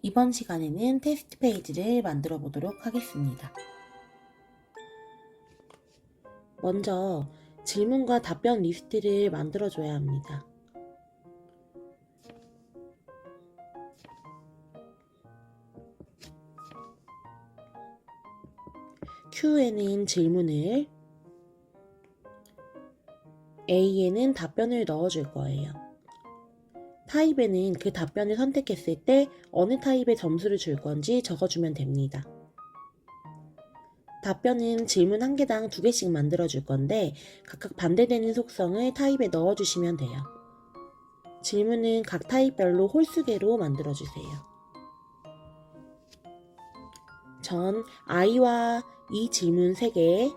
이번 시간에는 테스트 페이지를 만들어 보도록 하겠습니다. 먼저 질문과 답변 리스트를 만들어 줘야 합니다. Q에는 질문을, A에는 답변을 넣어 줄 거예요. 타입에는 그 답변을 선택했을 때 어느 타입의 점수를 줄 건지 적어주면 됩니다. 답변은 질문 한 개당 2개씩 만들어 줄 건데 각각 반대되는 속성을 타입에 넣어 주시면 돼요. 질문은 각 타입별로 홀수계로 만들어 주세요. 전 I와 E 질문 3개,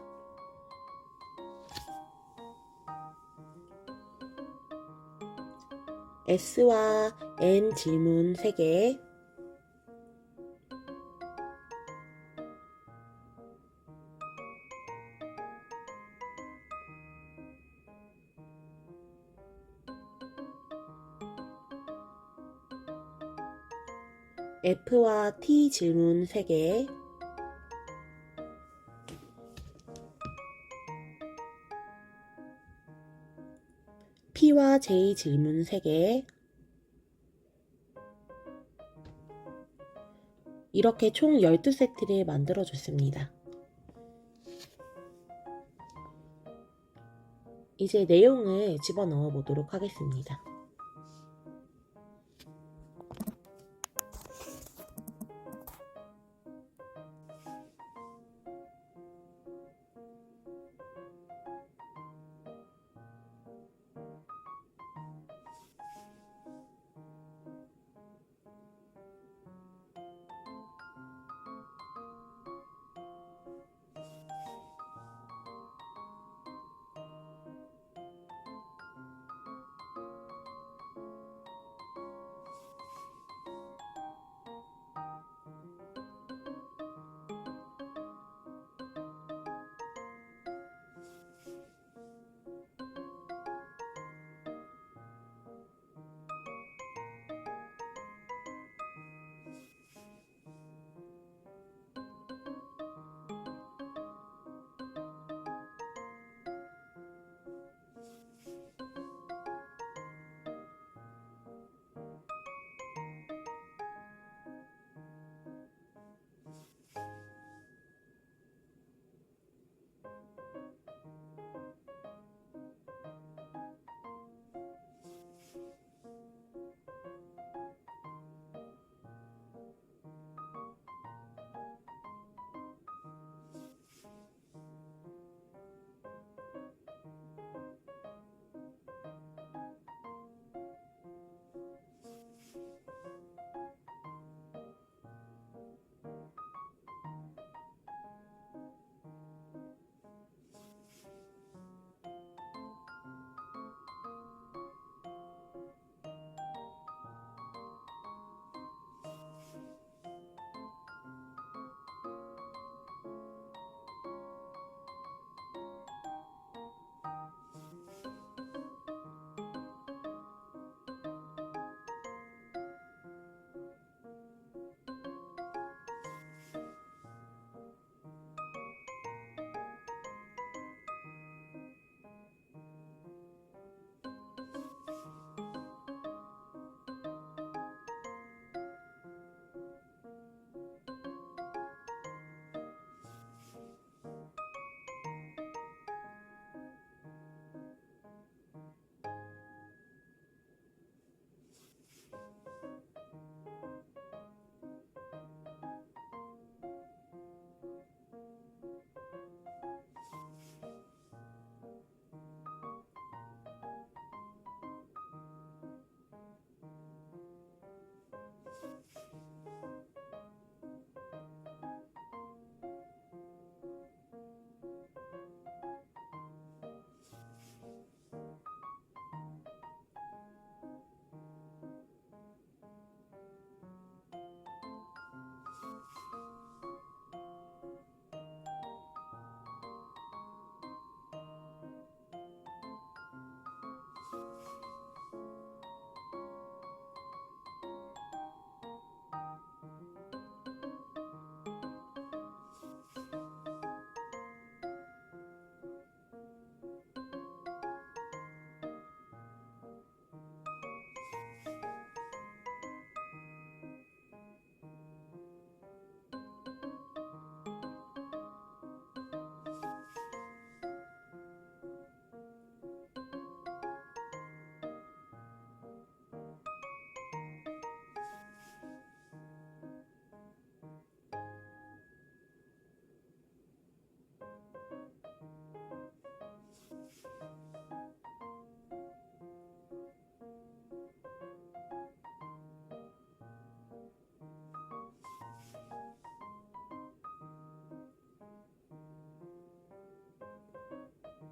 S와 N 질문 3개, F와 T 질문 3개, P와 J 질문 3개, 이렇게 총 12세트를 만들어 줬습니다. 이제 내용을 집어넣어 보도록 하겠습니다.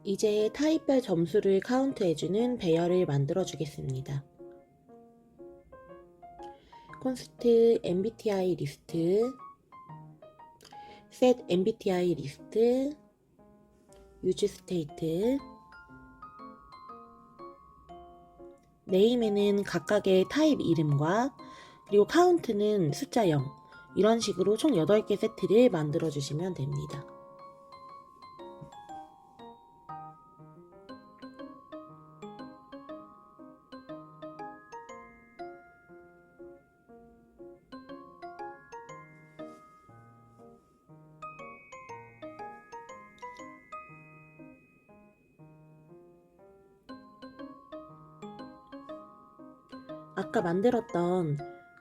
이제 타입별 점수를 카운트해주는 배열을 만들어 주겠습니다. const MBTI 리스트, set MBTI 리스트, use state, 네임에는 각각의 타입 이름과 그리고 카운트는 숫자 0, 이런 식으로 총 8개 세트를 만들어 주시면 됩니다. 아까 만들었던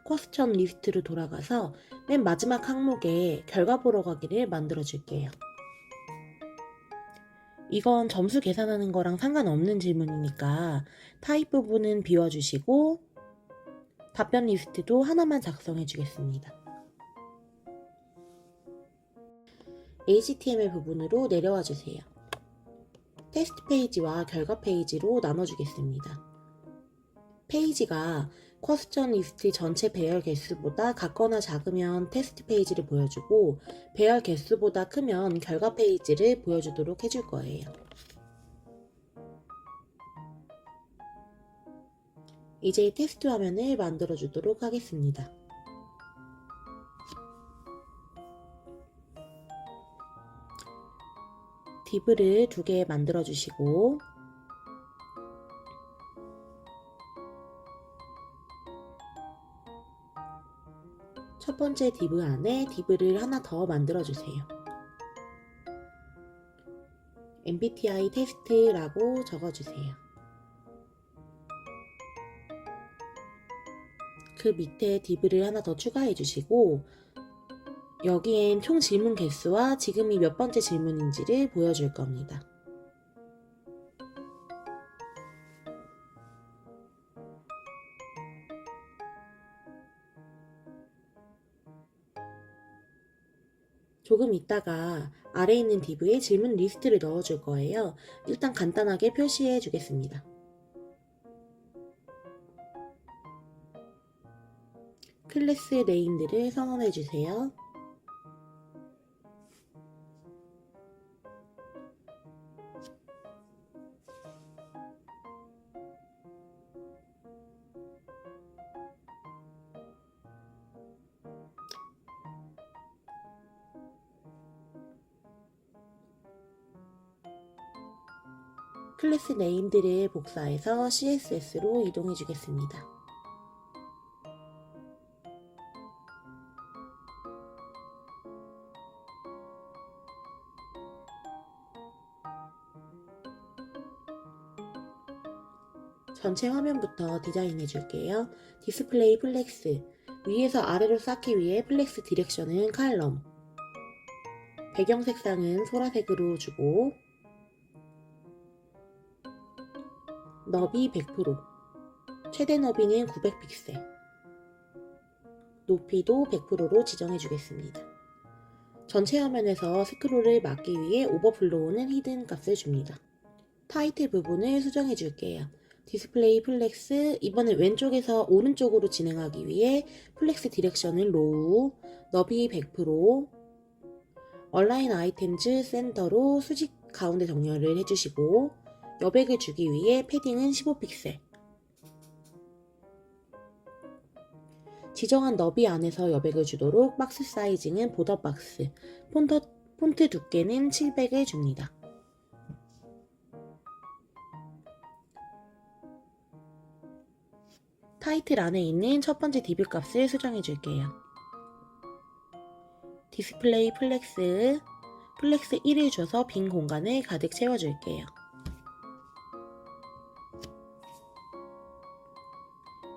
퀘스천 리스트로 돌아가서 맨 마지막 항목에 결과 보러 가기를 만들어 줄게요. 이건 점수 계산하는 거랑 상관없는 질문이니까 타입 부분은 비워주시고 답변 리스트도 하나만 작성해 주겠습니다. HTML 부분으로 내려와 주세요. 테스트 페이지와 결과 페이지로 나눠주겠습니다. 페이지가 퀘스천 리스트 전체 배열 개수보다 같거나 작으면 테스트 페이지를 보여주고 배열 개수보다 크면 결과 페이지를 보여주도록 해줄 거예요. 이제 테스트 화면을 만들어 주도록 하겠습니다. div를 2개 만들어 주시고 첫 번째 div 안에 div를 하나 더 만들어 주세요. MBTI 테스트라고 적어주세요. 그 밑에 div를 하나 더 추가해 주시고 여기엔 총 질문 개수와 지금이 몇 번째 질문인지를 보여줄 겁니다. 조금 있다가 아래에 있는 div에 질문 리스트를 넣어줄 거예요. 일단 간단하게 표시해 주겠습니다. 클래스 네임들을 선언해 주세요. 클래스 네임들을 복사해서 CSS로 이동해 주겠습니다. 전체 화면부터 디자인해 줄게요. 디스플레이 플렉스, 위에서 아래로 쌓기 위해 플렉스 디렉션은 칼럼, 배경 색상은 소라색으로 주고 너비 100%, 최대 너비는 900픽셀, 높이도 100%로 지정해 주겠습니다. 전체 화면에서 스크롤을 막기 위해 오버플로우는 히든 값을 줍니다. 타이틀 부분을 수정해 줄게요. 디스플레이 플렉스, 이번엔 왼쪽에서 오른쪽으로 진행하기 위해 플렉스 디렉션은 로우, 너비 100%, 얼라인 아이템즈 센터로 수직 가운데 정렬을 해주시고 여백을 주기 위해 패딩은 15픽셀, 지정한 너비 안에서 여백을 주도록 박스 사이징은 보더 박스, 폰트 두께는 700을 줍니다. 타이틀 안에 있는 첫 번째 div 값을 수정해 줄게요. 디스플레이 플렉스 1을 줘서 빈 공간을 가득 채워줄게요.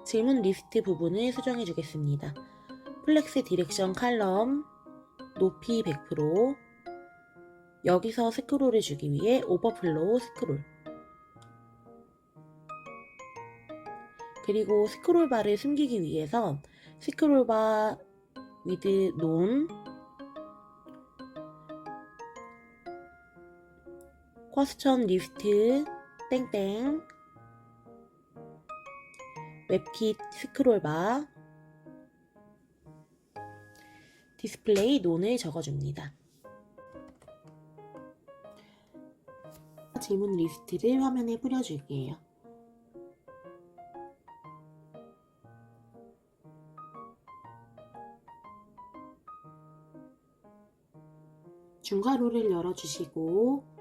질문 리스트 부분을 수정해 주겠습니다. 플렉스 디렉션 칼럼, 높이 100%, 여기서 스크롤을 주기 위해 오버플로우 스크롤, 그리고 스크롤바를 숨기기 위해서 스크롤바 with none, 퀘스천 리스트 땡땡 웹킷 스크롤바 디스플레이 논을 적어줍니다. 질문 리스트를 화면에 뿌려줄게요. 중괄호를 열어주시고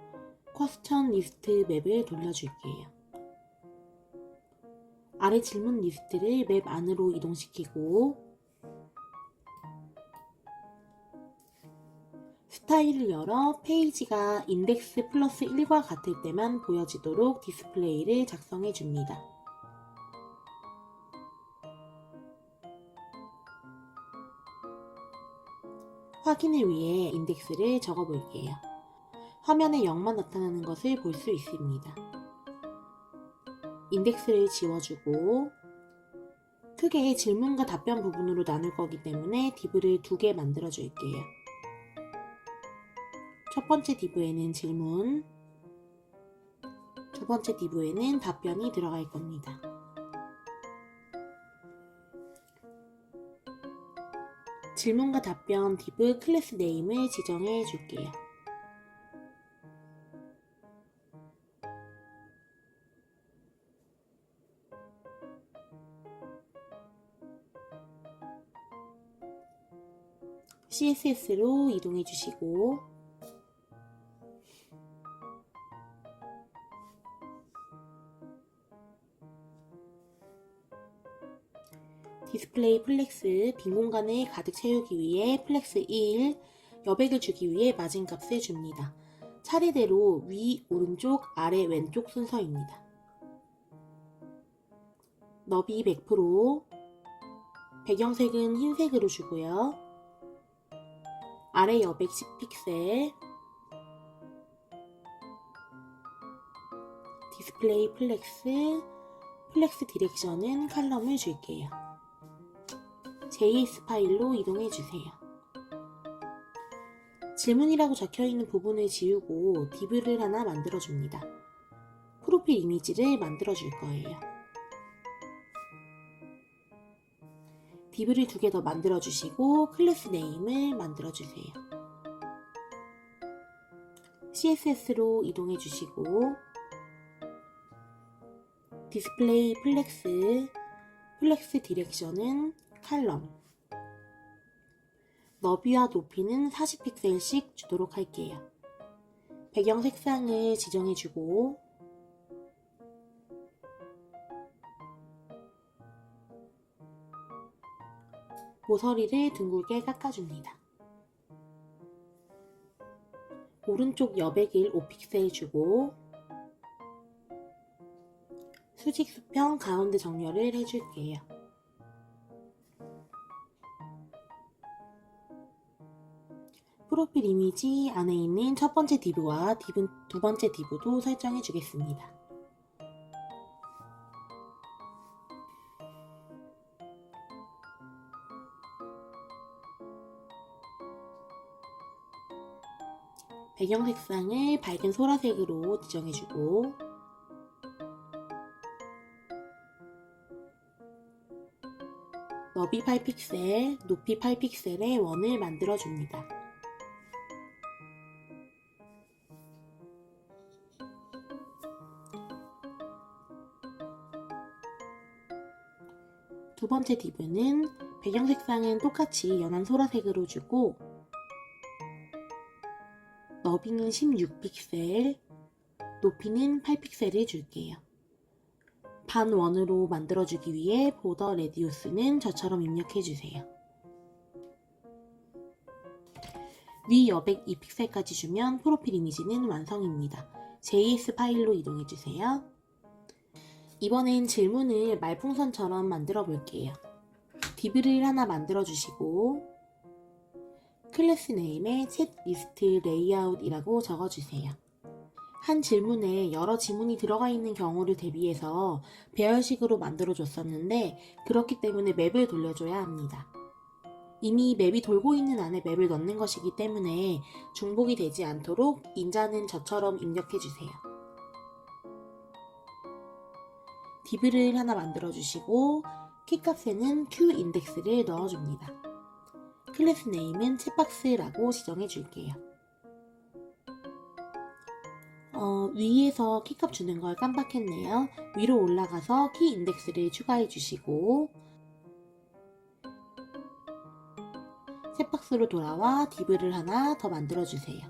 퀘스천 리스트 맵을 돌려줄게요. 아래 질문 리스트를 맵 안으로 이동시키고 스타일을 열어 페이지가 인덱스 플러스 1과 같을 때만 보여지도록 디스플레이를 작성해 줍니다. 확인을 위해 인덱스를 적어 볼게요. 화면에 0만 나타나는 것을 볼 수 있습니다. 인덱스를 지워주고 크게 질문과 답변 부분으로 나눌 거기 때문에 div를 2개 만들어 줄게요. 첫 번째 div에는 질문, 두 번째 div에는 답변이 들어갈 겁니다. 질문과 답변 div 클래스 네임을 지정해 줄게요. CSS로 이동해 주시고 디스플레이 플렉스 빈 공간을 가득 채우기 위해 플렉스 1, 여백을 주기 위해 마진값을 줍니다. 차례대로 위, 오른쪽, 아래, 왼쪽 순서입니다. 너비 100%, 배경색은 흰색으로 주고요. 아래 여백 10픽셀, 디스플레이 플렉스 디렉션은 칼럼을 줄게요. JS 파일로 이동해 주세요. 질문이라고 적혀있는 부분을 지우고 div를 하나 만들어 줍니다. 프로필 이미지를 만들어 줄 거예요. div를 2개 더 만들어 주시고 클래스 네임을 만들어 주세요. CSS로 이동해 주시고 디스플레이 플렉스 디렉션은 칼럼, 너비와 높이는 40픽셀씩 주도록 할게요. 배경 색상을 지정해주고 모서리를 둥글게 깎아줍니다. 오른쪽 여백을 5픽셀 주고 수직 수평 가운데 정렬을 해줄게요. 프로필 이미지 안에 있는 첫 번째 div와 두 번째 div도 설정해 주겠습니다. 배경 색상을 밝은 소라색으로 지정해주고 너비 8픽셀, 높이 8픽셀의 원을 만들어줍니다. 두 번째 div는 배경 색상은 똑같이 연한 소라색으로 주고 너비는 16픽셀, 높이는 8픽셀을 줄게요. 반원으로 만들어주기 위해 보더 레디우스는 저처럼 입력해주세요. 위 여백 2픽셀까지 주면 프로필 이미지는 완성입니다. JS 파일로 이동해주세요. 이번엔 질문을 말풍선처럼 만들어 볼게요. div를 하나 만들어 주시고 클래스 네임에 챗 리스트 레이아웃이라고 적어주세요. 한 질문에 여러 지문이 들어가 있는 경우를 대비해서 배열식으로 만들어 줬었는데 그렇기 때문에 맵을 돌려줘야 합니다. 이미 맵이 돌고 있는 안에 맵을 넣는 것이기 때문에 중복이 되지 않도록 인자는 저처럼 입력해주세요. div를 하나 만들어주시고 키값에는 qindex를 넣어줍니다. 클래스 네임은 챗박스라고 지정해줄게요. 위에서 키값 주는 걸 깜빡했네요. 위로 올라가서 키인덱스를 추가해주시고 챗박스로 돌아와 div를 하나 더 만들어주세요.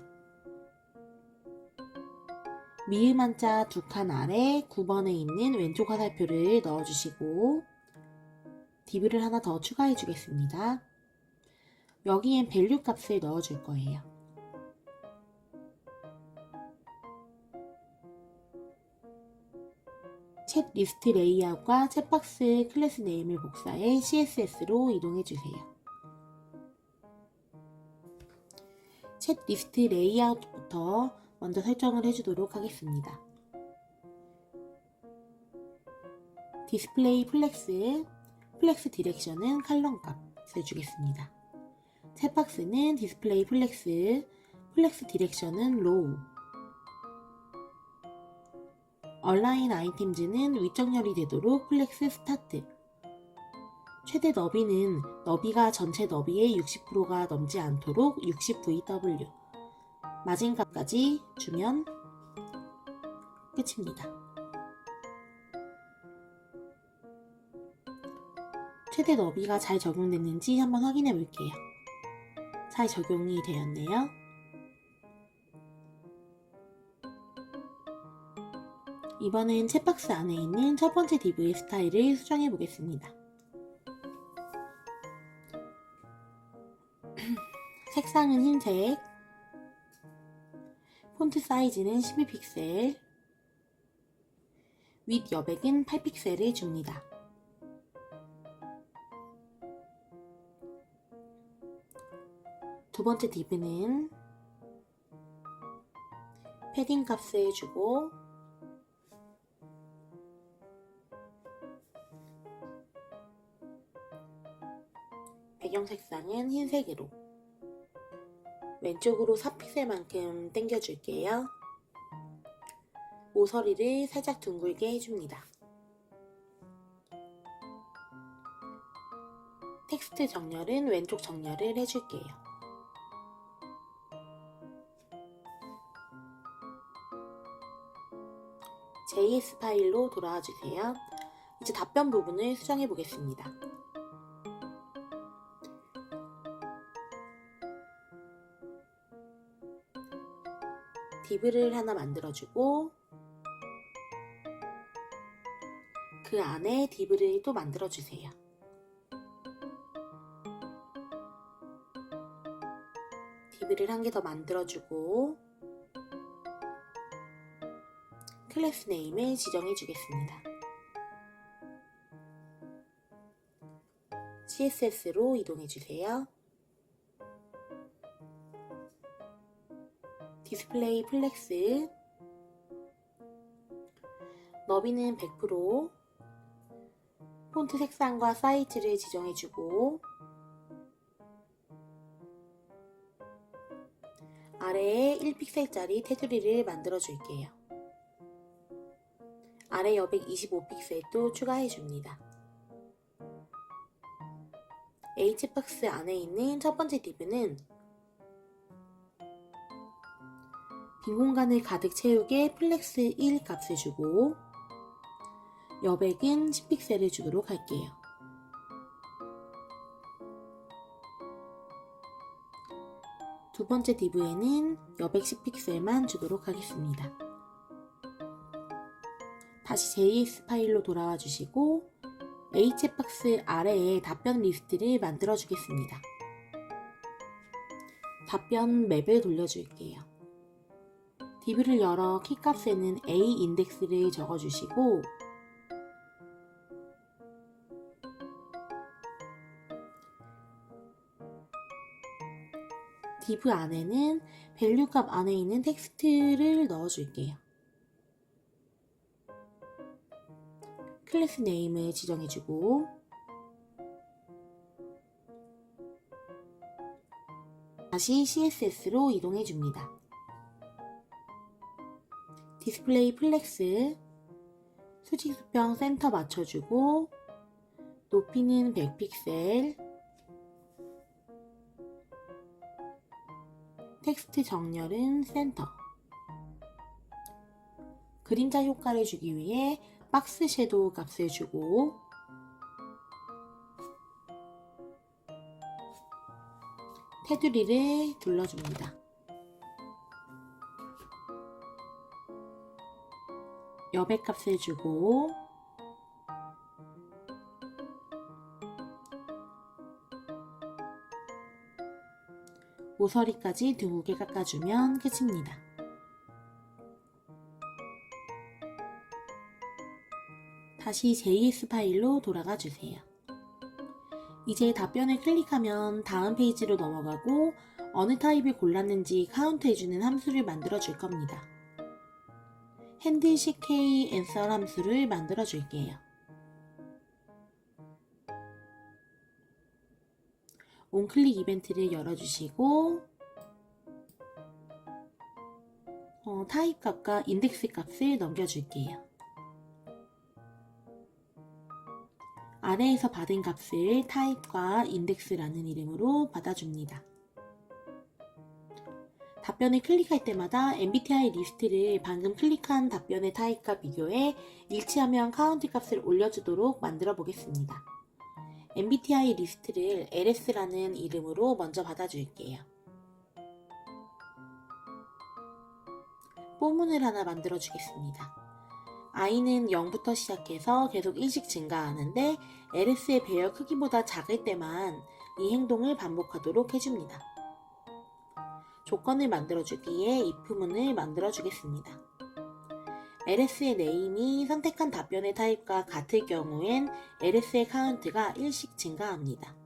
미음 한자 2칸 아래 9번에 있는 왼쪽 화살표를 넣어주시고 div를 하나 더 추가해주겠습니다. 여기엔 value 값을 넣어줄 거예요. 챗 리스트 레이아웃과 챗박스 클래스 네임을 복사해 CSS로 이동해주세요. 챗 리스트 레이아웃부터 먼저 설정을 해주도록 하겠습니다. 디스플레이 플렉스 디렉션은 칼럼 값을 주겠습니다. 챗박스는 디스플레이 플렉스 디렉션은 로우, 얼라인 아이템즈는 위정렬이 되도록 플렉스 스타트, 최대 너비는 너비가 전체 너비의 60%가 넘지 않도록 60VW, 마진값까지 주면 끝입니다. 최대 너비가 잘 적용됐는지 한번 확인해 볼게요. 잘 적용이 되었네요. 이번엔 챗박스 안에 있는 첫 번째 div의 스타일을 수정해 보겠습니다. 색상은 흰색, 폰트 사이즈는 12픽셀, 윗 여백은 8픽셀을 줍니다. 두 번째 div는 패딩 값을 주고 배경 색상은 흰색으로 왼쪽으로 4픽셀만큼 당겨줄게요. 모서리를 살짝 둥글게 해줍니다. 텍스트 정렬은 왼쪽 정렬을 해줄게요. JS 파일로 돌아와 주세요. 이제 답변 부분을 수정해 보겠습니다. div를 하나 만들어주고 그 안에 div를 또 만들어주세요. div를 한 개 더 만들어주고 클래스 네임을 지정해 주겠습니다. CSS로 이동해 주세요. 디스플레이 플렉스, 너비는 100%, 폰트 색상과 사이즈를 지정해주고 아래에 1픽셀짜리 테두리를 만들어 줄게요. 아래 여백 25픽셀도 추가해줍니다. H박스 안에 있는 첫 번째 div는 빈 공간을 가득 채우게 플렉스 1 값을 주고 여백은 10픽셀을 주도록 할게요. 두 번째 div에는 여백 10픽셀만 주도록 하겠습니다. 다시 JS 파일로 돌아와 주시고 H박스 아래에 답변 리스트를 만들어 주겠습니다. 답변 맵을 돌려줄게요. div를 열어 키값에는 A 인덱스를 적어주시고 div 안에는 value 값 안에 있는 텍스트를 넣어줄게요. 클래스 네임을 지정해주고 다시 CSS로 이동해 줍니다. 디스플레이 플렉스, 수직 수평 센터 맞춰주고 높이는 100픽셀, 텍스트 정렬은 센터. 그림자 효과를 주기 위해 박스 섀도우 값을 주고 테두리를 눌러줍니다. 여백 값을 주고 모서리까지 둥글게 깎아주면 끝입니다. 다시 JS 파일로 돌아가 주세요. 이제 답변을 클릭하면 다음 페이지로 넘어가고 어느 타입을 골랐는지 카운트해주는 함수를 만들어 줄 겁니다. 핸드 CK answer 함수를 만들어 줄게요. 온클릭 이벤트를 열어주시고 타입 값과 인덱스 값을 넘겨줄게요. 아래에서 받은 값을 타입과 인덱스라는 이름으로 받아줍니다. 답변을 클릭할 때마다 MBTI 리스트를 방금 클릭한 답변의 타입과 비교해 일치하면 카운트 값을 올려주도록 만들어 보겠습니다. MBTI 리스트를 LS라는 이름으로 먼저 받아줄게요. 포문을 하나 만들어 주겠습니다. i는 0부터 시작해서 계속 1씩 증가하는데 LS의 배열 크기보다 작을 때만 이 행동을 반복하도록 해줍니다. 조건을 만들어주기에 if문을 만들어주겠습니다. LS의 네임이 선택한 답변의 타입과 같을 경우엔 LS의 카운트가 1씩 증가합니다.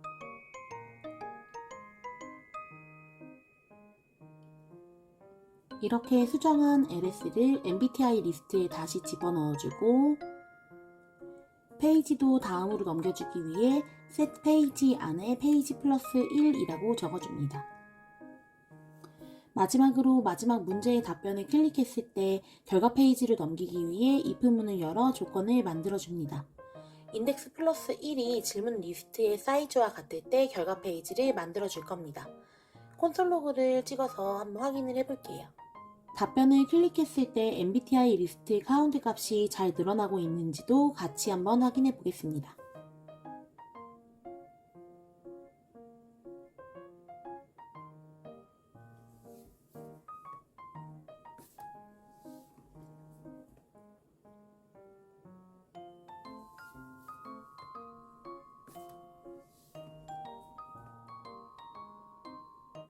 이렇게 수정한 LS를 MBTI 리스트에 다시 집어넣어주고 페이지도 다음으로 넘겨주기 위해 set 페이지 안에 페이지 플러스 1이라고 적어줍니다. 마지막으로 마지막 문제의 답변을 클릭했을 때 결과 페이지를 넘기기 위해 if문을 열어 조건을 만들어줍니다. 인덱스 플러스 1이 질문 리스트의 사이즈와 같을 때 결과 페이지를 만들어줄 겁니다. 콘솔 로그를 찍어서 한번 확인을 해볼게요. 답변을 클릭했을 때 MBTI 리스트 카운트 값이 잘 늘어나고 있는지도 같이 한번 확인해 보겠습니다.